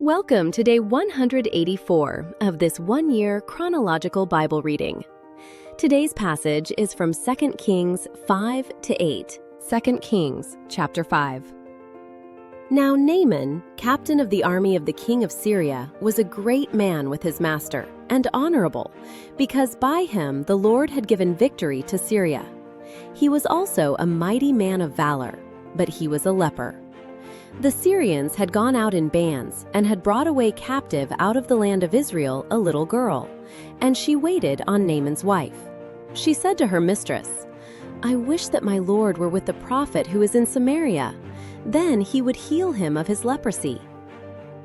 Welcome to day 184 of this one-year chronological Bible reading. Today's passage is from 2 Kings 5-8. 2 Kings chapter 5. Now Naaman, captain of the army of the king of Syria, was a great man with his master, and honorable, because by him the Lord had given victory to Syria. He was also a mighty man of valor, but he was a leper. The Syrians had gone out in bands and had brought away captive out of the land of Israel a little girl, and she waited on Naaman's wife. She said to her mistress, "I wish that my lord were with the prophet who is in Samaria. Then he would heal him of his leprosy."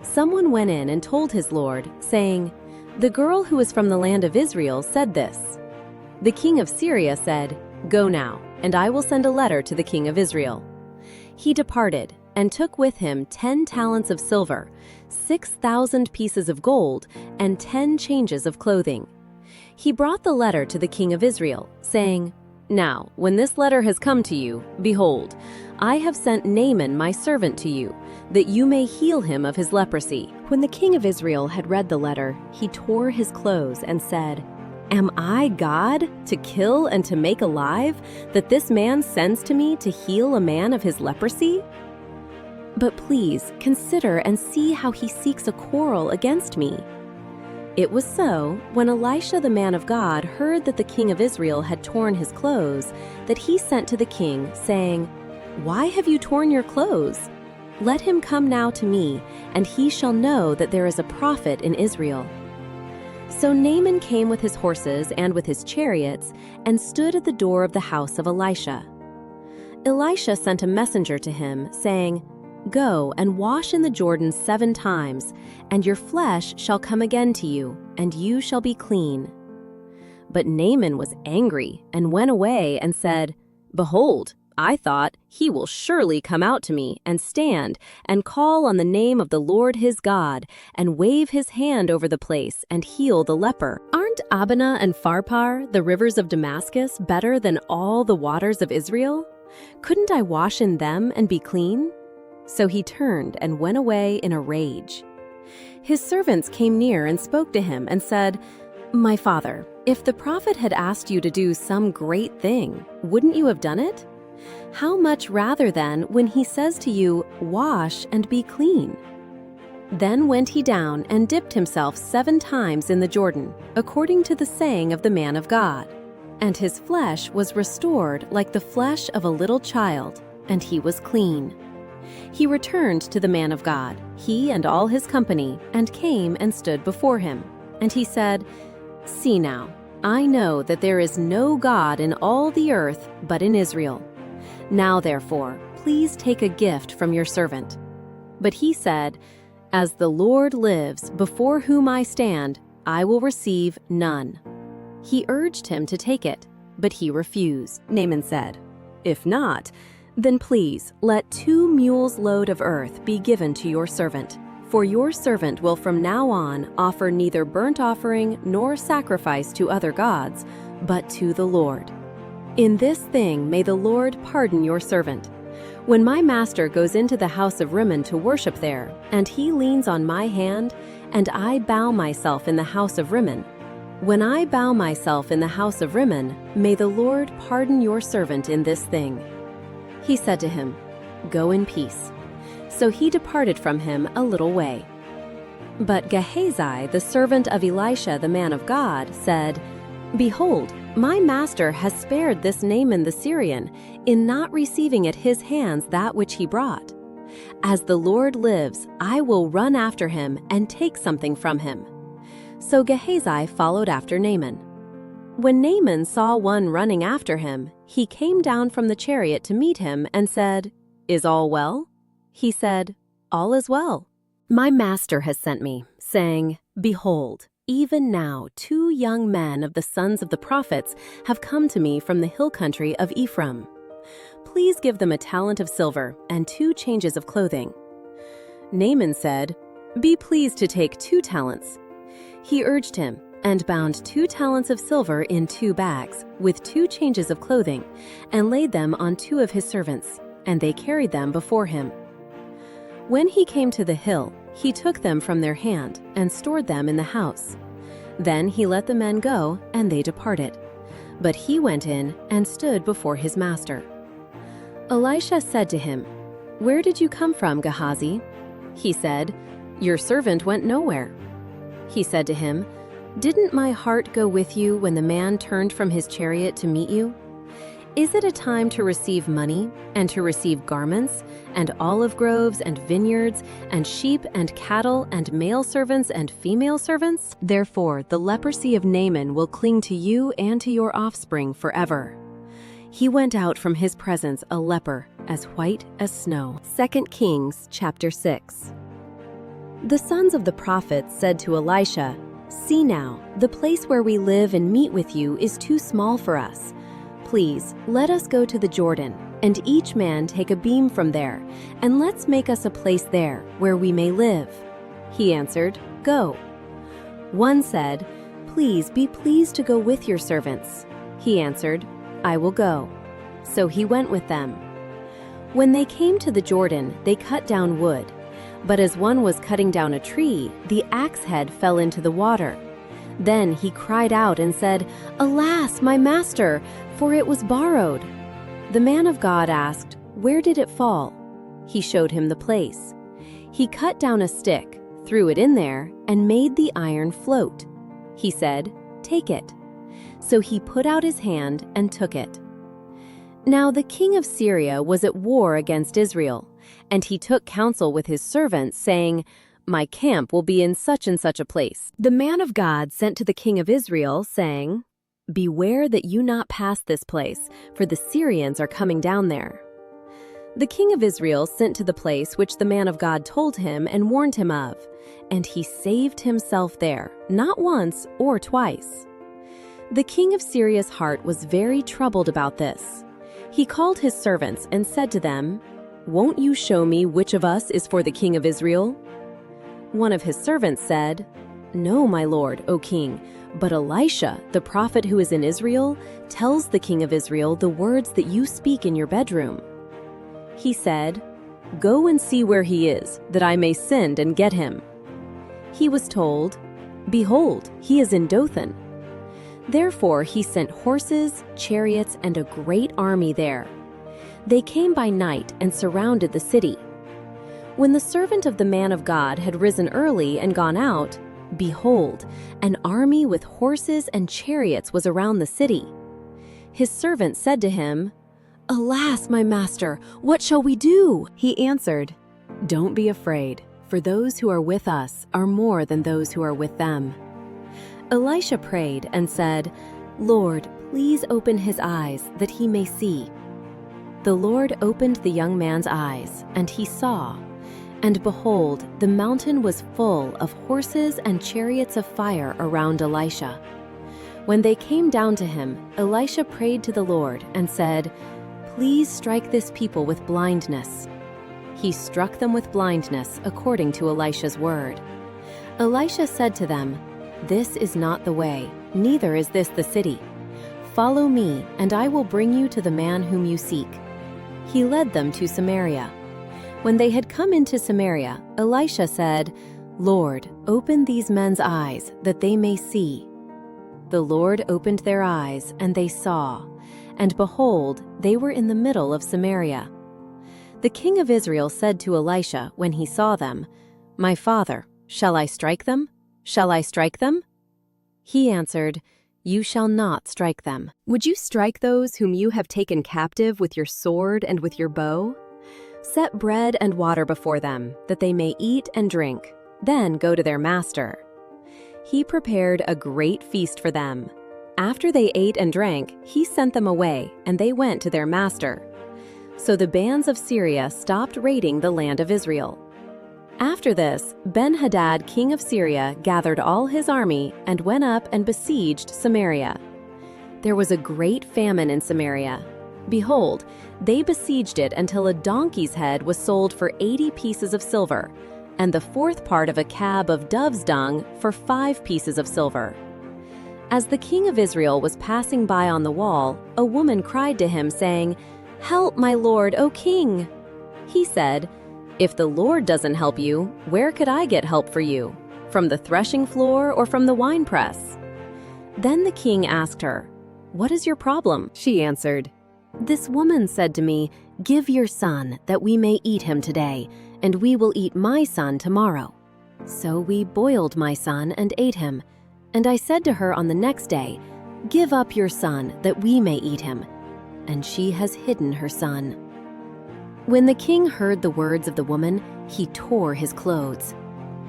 Someone went in and told his lord, saying, "The girl who is from the land of Israel said this." The king of Syria said, "Go now, and I will send a letter to the king of Israel." He departed and took with him 10 talents of silver, 6,000 pieces of gold, and 10 changes of clothing. He brought the letter to the king of Israel, saying, "Now, when this letter has come to you, behold, I have sent Naaman my servant to you, that you may heal him of his leprosy." When the king of Israel had read the letter, he tore his clothes and said, "Am I God, to kill and to make alive, that this man sends to me to heal a man of his leprosy? But please consider and see how he seeks a quarrel against me." It was so, when Elisha the man of God heard that the king of Israel had torn his clothes, that he sent to the king, saying, "Why have you torn your clothes? Let him come now to me, and he shall know that there is a prophet in Israel." So Naaman came with his horses and with his chariots, and stood at the door of the house of Elisha. Elisha sent a messenger to him, saying, "Go and wash in the Jordan 7 times, and your flesh shall come again to you, and you shall be clean." But Naaman was angry, and went away and said, "Behold, I thought, he will surely come out to me, and stand, and call on the name of the Lord his God, and wave his hand over the place, and heal the leper. Aren't Abana and Pharpar, the rivers of Damascus, better than all the waters of Israel? Couldn't I wash in them and be clean?" So he turned and went away in a rage. His servants came near and spoke to him and said, "My father, if the prophet had asked you to do some great thing, wouldn't you have done it? How much rather then when he says to you, 'Wash and be clean'?" Then went he down and dipped himself 7 times in the Jordan, according to the saying of the man of God. And his flesh was restored like the flesh of a little child, and he was clean. He returned to the man of God, he and all his company, and came and stood before him. And he said, "See now, I know that there is no God in all the earth but in Israel. Now therefore, please take a gift from your servant." But he said, "As the Lord lives, before whom I stand, I will receive none." He urged him to take it, but he refused. Naaman said, "If not, then please let 2 mules' load of earth be given to your servant, for your servant will from now on offer neither burnt offering nor sacrifice to other gods, but to the Lord. In this thing may the Lord pardon your servant. When my master goes into the house of Rimmon to worship there, and he leans on my hand, and I bow myself in the house of Rimmon, when I bow myself in the house of Rimmon, may the Lord pardon your servant in this thing." He said to him, "Go in peace." So he departed from him a little way. But Gehazi, the servant of Elisha the man of God, said, "Behold, my master has spared this Naaman the Syrian, in not receiving at his hands that which he brought. As the Lord lives, I will run after him and take something from him." So Gehazi followed after Naaman. When Naaman saw one running after him, he came down from the chariot to meet him and said, "Is all well?" He said, "All is well. My master has sent me, saying, 'Behold, even now 2 young men of the sons of the prophets have come to me from the hill country of Ephraim. Please give them a talent of silver and 2 changes of clothing.' Naaman said, 'Be pleased to take 2 talents. He urged him, and bound 2 talents of silver in 2 bags, with 2 changes of clothing, and laid them on 2 of his servants, and they carried them before him. When he came to the hill, He took them from their hand and stored them in the house. Then he let the men go, and they departed. But he went in and stood before his master. Elisha said to him, "Where did you come from, Gehazi?" He said, "Your servant went nowhere." He said to him, "Didn't my heart go with you when the man turned from his chariot to meet you? Is it a time to receive money, and to receive garments, and olive groves, and vineyards, and sheep, and cattle, and male servants, and female servants? Therefore the leprosy of Naaman will cling to you and to your offspring forever." He went out from his presence a leper, as white as snow. 2 Kings chapter 6. The sons of the prophets said to Elisha, "See now, the place where we live and meet with you is too small for us. Please, let us go to the Jordan, and each man take a beam from there, and let's make us a place there where we may live." He answered, "Go." One said, "Please be pleased to go with your servants." He answered, "I will go." So he went with them. When they came to the Jordan, they cut down wood. But as one was cutting down a tree, the axe head fell into the water. Then he cried out and said, "Alas, my master, for it was borrowed." The man of God asked, "Where did it fall?" He showed him the place. He cut down a stick, threw it in there, and made the iron float. He said, "Take it." So he put out his hand and took it. Now the king of Syria was at war against Israel, and he took counsel with his servants, saying, "My camp will be in such and such a place." The man of God sent to the king of Israel, saying, "Beware that you not pass this place, for the Syrians are coming down there." The king of Israel sent to the place which the man of God told him and warned him of, and he saved himself there, not once or twice. The king of Syria's heart was very troubled about this. He called his servants and said to them, "Won't you show me which of us is for the king of Israel?" One of his servants said, "No, my lord, O king, but Elisha, the prophet who is in Israel, tells the king of Israel the words that you speak in your bedroom." He said, "Go and see where he is, that I may send and get him." He was told, "Behold, he is in Dothan." Therefore he sent horses, chariots, and a great army there. They came by night and surrounded the city. When the servant of the man of God had risen early and gone out, behold, an army with horses and chariots was around the city. His servant said to him, "Alas, my master, what shall we do?" He answered, "Don't be afraid, for those who are with us are more than those who are with them." Elisha prayed and said, "Lord, please open his eyes that he may see." The Lord opened the young man's eyes, and he saw. And behold, the mountain was full of horses and chariots of fire around Elisha. When they came down to him, Elisha prayed to the Lord and said, "Please strike this people with blindness." He struck them with blindness according to Elisha's word. Elisha said to them, "This is not the way, neither is this the city. Follow me, and I will bring you to the man whom you seek." He led them to Samaria. When they had come into Samaria, Elisha said, "Lord, open these men's eyes, that they may see." The Lord opened their eyes, and they saw, and behold, they were in the middle of Samaria. The king of Israel said to Elisha when he saw them, "My father, shall I strike them? Shall I strike them?" He answered, "You shall not strike them. Would you strike those whom you have taken captive with your sword and with your bow? Set bread and water before them, that they may eat and drink, then go to their master." He prepared a great feast for them. After they ate and drank, he sent them away, and they went to their master. So the bands of Syria stopped raiding the land of Israel. After this, Ben-Hadad, king of Syria, gathered all his army and went up and besieged Samaria. There was a great famine in Samaria. Behold, they besieged it until a donkey's head was sold for 80 pieces of silver, and the fourth part of a cab of dove's dung for 5 pieces of silver. As the king of Israel was passing by on the wall, a woman cried to him, saying, "Help, my lord, O king!" He said, If the Lord doesn't help you, where could I get help for you? From the threshing floor or from the winepress?" Then the king asked her, "What is your problem?" She answered, "This woman said to me, 'Give your son, that we may eat him today, and we will eat my son tomorrow.' So we boiled my son and ate him. And I said to her on the next day, 'Give up your son, that we may eat him.' And she has hidden her son." When the king heard the words of the woman, he tore his clothes.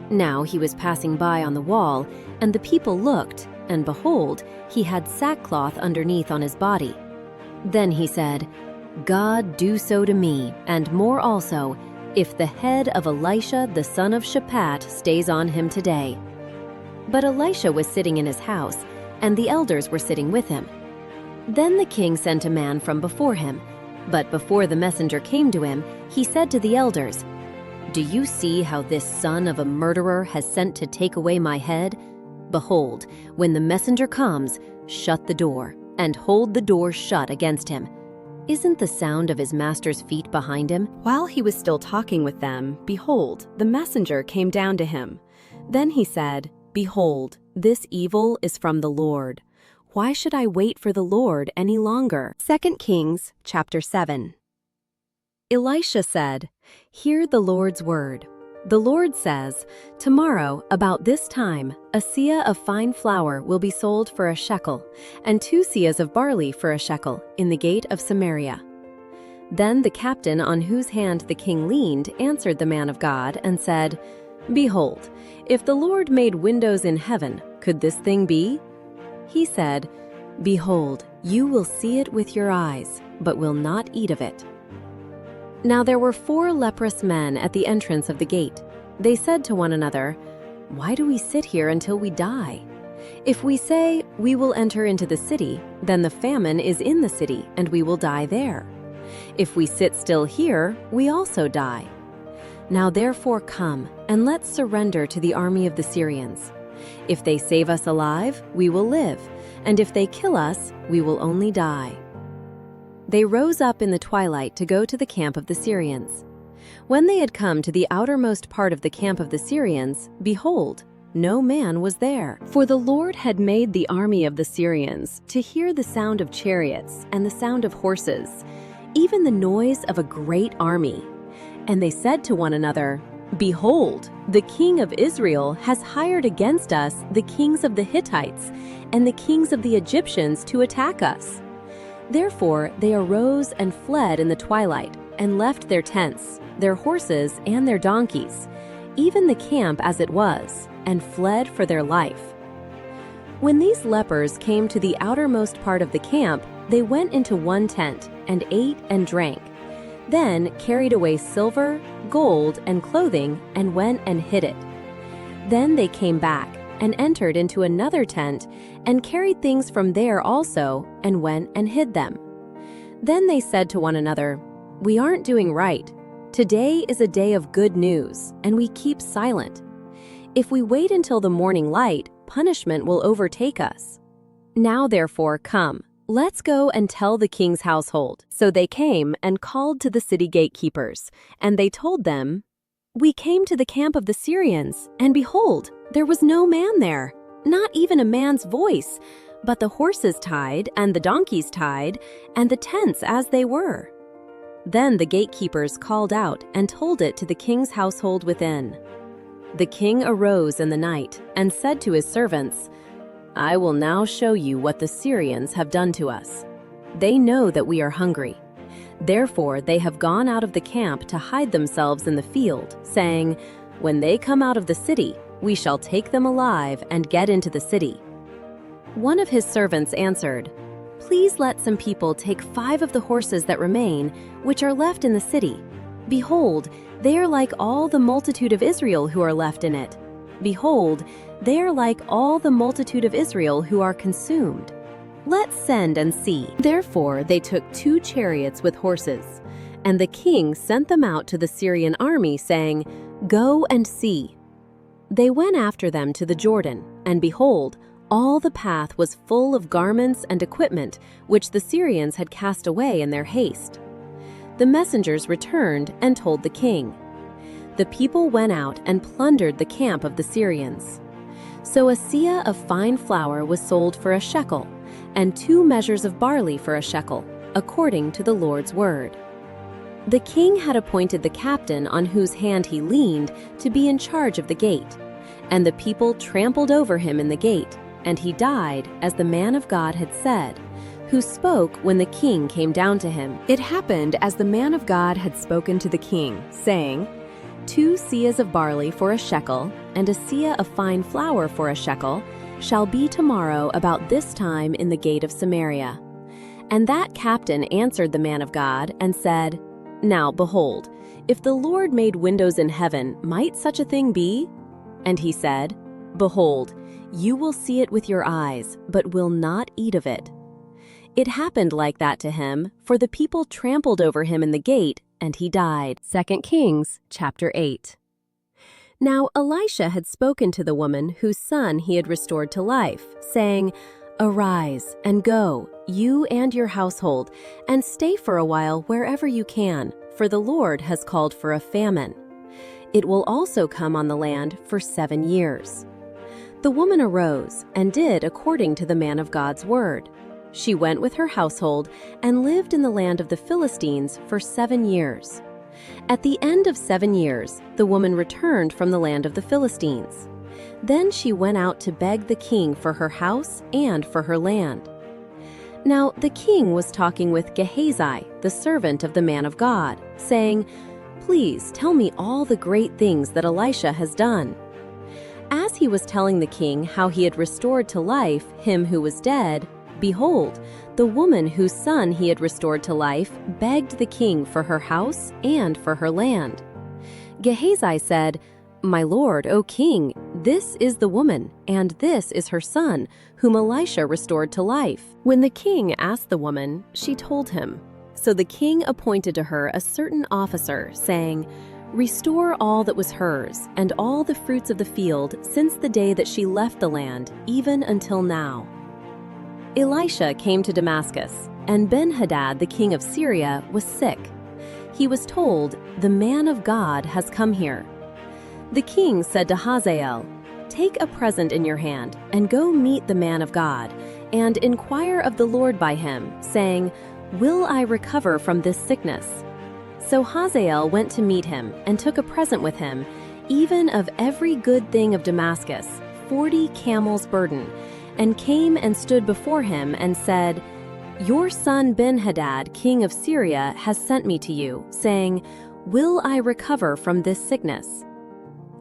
Now he was passing by on the wall, and the people looked, and behold, he had sackcloth underneath on his body. Then he said, "God do so to me, and more also, if the head of Elisha the son of Shaphat stays on him today." But Elisha was sitting in his house, and the elders were sitting with him. Then the king sent a man from before him, but before the messenger came to him, he said to the elders, "Do you see how this son of a murderer has sent to take away my head? Behold, when the messenger comes, shut the door, and hold the door shut against him. Isn't the sound of his master's feet behind him?" While he was still talking with them, behold, the messenger came down to him. Then he said, "Behold, this evil is from the Lord. Why should I wait for the Lord any longer?" 2 Kings chapter 7. Elisha said, "Hear the Lord's word. The Lord says, tomorrow, about this time, a seah of fine flour will be sold for a shekel, and 2 seahs of barley for a shekel, in the gate of Samaria." Then the captain on whose hand the king leaned answered the man of God and said, "Behold, if the Lord made windows in heaven, could this thing be?" He said, "Behold, you will see it with your eyes, but will not eat of it." Now there were 4 leprous men at the entrance of the gate. They said to one another, "Why do we sit here until we die? If we say, 'We will enter into the city,' then the famine is in the city, and we will die there. If we sit still here, we also die. Now therefore come, and let's surrender to the army of the Syrians. If they save us alive, we will live, and if they kill us, we will only die." They rose up in the twilight to go to the camp of the Syrians. When they had come to the outermost part of the camp of the Syrians, behold, no man was there. For the Lord had made the army of the Syrians to hear the sound of chariots and the sound of horses, even the noise of a great army. And they said to one another, "Behold, the king of Israel has hired against us the kings of the Hittites and the kings of the Egyptians to attack us." Therefore they arose and fled in the twilight, and left their tents, their horses, and their donkeys, even the camp as it was, and fled for their life. When these lepers came to the outermost part of the camp, they went into one tent, and ate and drank, then carried away silver, gold, and clothing, and went and hid it. Then they came back, and entered into another tent, and carried things from there also, and went and hid them. Then they said to one another, "We aren't doing right. Today is a day of good news, and we keep silent. If we wait until the morning light, punishment will overtake us. Now therefore come, let's go and tell the king's household." So they came and called to the city gatekeepers, and they told them, "We came to the camp of the Syrians, and behold, there was no man there, not even a man's voice, but the horses tied, and the donkeys tied, and the tents as they were." Then the gatekeepers called out and told it to the king's household within. The king arose in the night and said to his servants, "I will now show you what the Syrians have done to us. They know that we are hungry. Therefore they have gone out of the camp to hide themselves in the field, saying, 'When they come out of the city, we shall take them alive and get into the city.'" One of his servants answered, "Please let some people take 5 of the horses that remain, which are left in the city. Behold, they are like all the multitude of Israel who are left in it. Behold, they are like all the multitude of Israel who are consumed. Let's send and see." Therefore they took 2 chariots with horses, and the king sent them out to the Syrian army, saying, "Go and see." They went after them to the Jordan, and behold, all the path was full of garments and equipment which the Syrians had cast away in their haste. The messengers returned and told the king. the people went out and plundered the camp of the Syrians. So a seah of fine flour was sold for a shekel, and 2 measures of barley for a shekel, according to the Lord's word. The king had appointed the captain on whose hand he leaned to be in charge of the gate, and the people trampled over him in the gate, and he died, as the man of God had said, who spoke when the king came down to him. It happened as the man of God had spoken to the king, saying, 2 seahs of barley for a shekel, and a seah of fine flour for a shekel, shall be tomorrow about this time in the gate of Samaria. And that captain answered the man of God and said, Now, behold, if the Lord made windows in heaven, might such a thing be? And he said, Behold, you will see it with your eyes, but will not eat of it. It happened like that to him, for the people trampled over him in the gate, and he died. 2 Kings chapter 8. Now Elisha had spoken to the woman whose son he had restored to life, saying, Arise and go, you and your household, and stay for a while wherever you can, for the Lord has called for a famine. It will also come on the land for 7 years. The woman arose and did according to the man of God's word. She went with her household and lived in the land of the Philistines for 7 years. At the end of 7 years, the woman returned from the land of the Philistines. Then she went out to beg the king for her house and for her land. Now the king was talking with Gehazi, the servant of the man of God, saying, Please tell me all the great things that Elisha has done. As he was telling the king how he had restored to life him who was dead, behold, the woman whose son he had restored to life begged the king for her house and for her land. Gehazi said, My lord, O king, this is the woman, and this is her son, whom Elisha restored to life. When the king asked the woman, she told him. So the king appointed to her a certain officer, saying, Restore all that was hers, and all the fruits of the field, since the day that she left the land, even until now. Elisha came to Damascus, and Ben-Hadad the king of Syria was sick. He was told, The man of God has come here. The king said to Hazael, Take a present in your hand, and go meet the man of God, and inquire of the Lord by him, saying, Will I recover from this sickness? So Hazael went to meet him, and took a present with him, even of every good thing of Damascus, 40 camels' burden, and came and stood before him, and said, Your son Ben-Hadad, king of Syria, has sent me to you, saying, Will I recover from this sickness?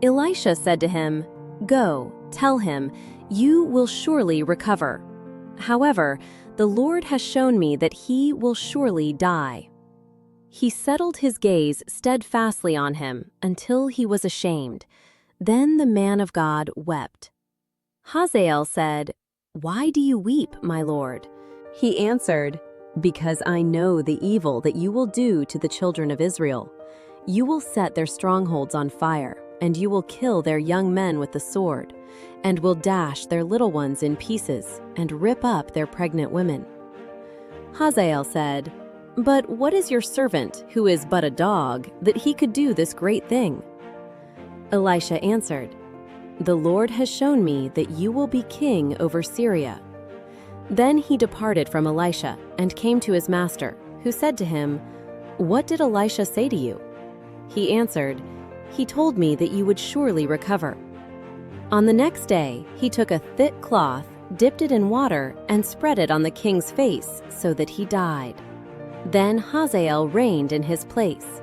Elisha said to him, Go, tell him, you will surely recover. However, the Lord has shown me that he will surely die. He settled his gaze steadfastly on him until he was ashamed. Then the man of God wept. Hazael said, Why do you weep, my lord? He answered, Because I know the evil that you will do to the children of Israel. You will set their strongholds on fire, and you will kill their young men with the sword, and will dash their little ones in pieces, and rip up their pregnant women. Hazael said, But what is your servant, who is but a dog, that he could do this great thing? Elisha answered, The Lord has shown me that you will be king over Syria. Then he departed from Elisha, and came to his master, who said to him, What did Elisha say to you? He answered, He told me that you would surely recover. On the next day, he took a thick cloth, dipped it in water, and spread it on the king's face, so that he died. Then Hazael reigned in his place.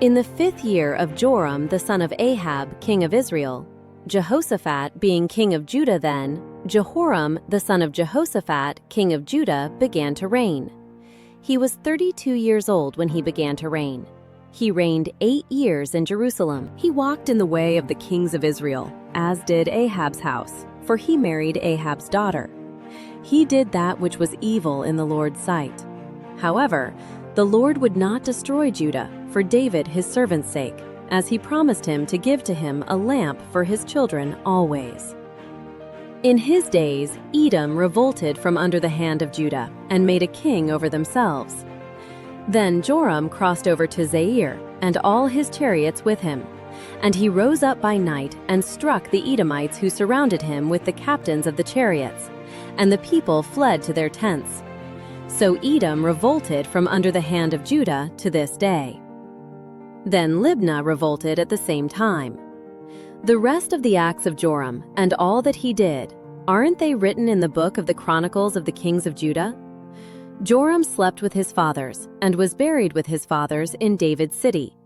In the 5th year of Joram the son of Ahab, king of Israel, Jehoshaphat being king of Judah then, Jehoram the son of Jehoshaphat, king of Judah, began to reign. He was 32 years old when he began to reign. He reigned 8 years in Jerusalem. He walked in the way of the kings of Israel, as did Ahab's house, for he married Ahab's daughter. He did that which was evil in the Lord's sight. However, the Lord would not destroy Judah for David his servant's sake, as he promised him to give to him a lamp for his children always. In his days, Edom revolted from under the hand of Judah and made a king over themselves. Then Joram crossed over to Zair, and all his chariots with him. And he rose up by night and struck the Edomites who surrounded him with the captains of the chariots, and the people fled to their tents. So Edom revolted from under the hand of Judah to this day. Then Libnah revolted at the same time. The rest of the acts of Joram and all that he did, aren't they written in the book of the Chronicles of the kings of Judah? Joram slept with his fathers and was buried with his fathers in David's city.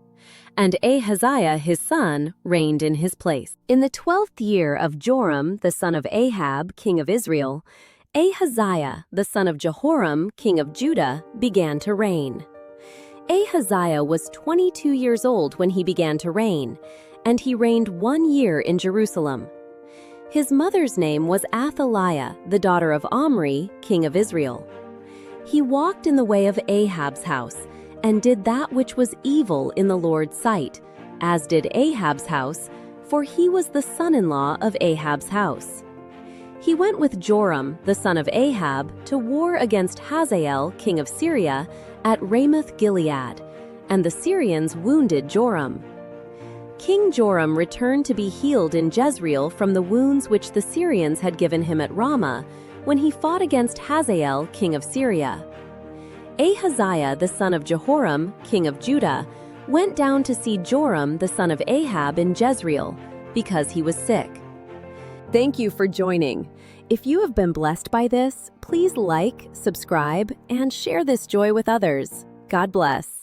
And Ahaziah his son reigned in his place. In the 12th year of Joram the son of Ahab, king of Israel, Ahaziah the son of Jehoram, king of Judah, began to reign. Ahaziah was 22 years old when he began to reign, and he reigned 1 year in Jerusalem. His mother's name was Athaliah, the daughter of Omri, king of Israel. He walked in the way of Ahab's house, and did that which was evil in the Lord's sight, as did Ahab's house, for he was the son-in-law of Ahab's house. He went with Joram, the son of Ahab, to war against Hazael, king of Syria, at Ramoth-Gilead, and the Syrians wounded Joram. King Joram returned to be healed in Jezreel from the wounds which the Syrians had given him at Ramah, when he fought against Hazael, king of Syria. Ahaziah the son of Jehoram, king of Judah, went down to see Joram the son of Ahab in Jezreel, because he was sick. Thank you for joining. If you have been blessed by this, please like, subscribe, and share this joy with others. God bless.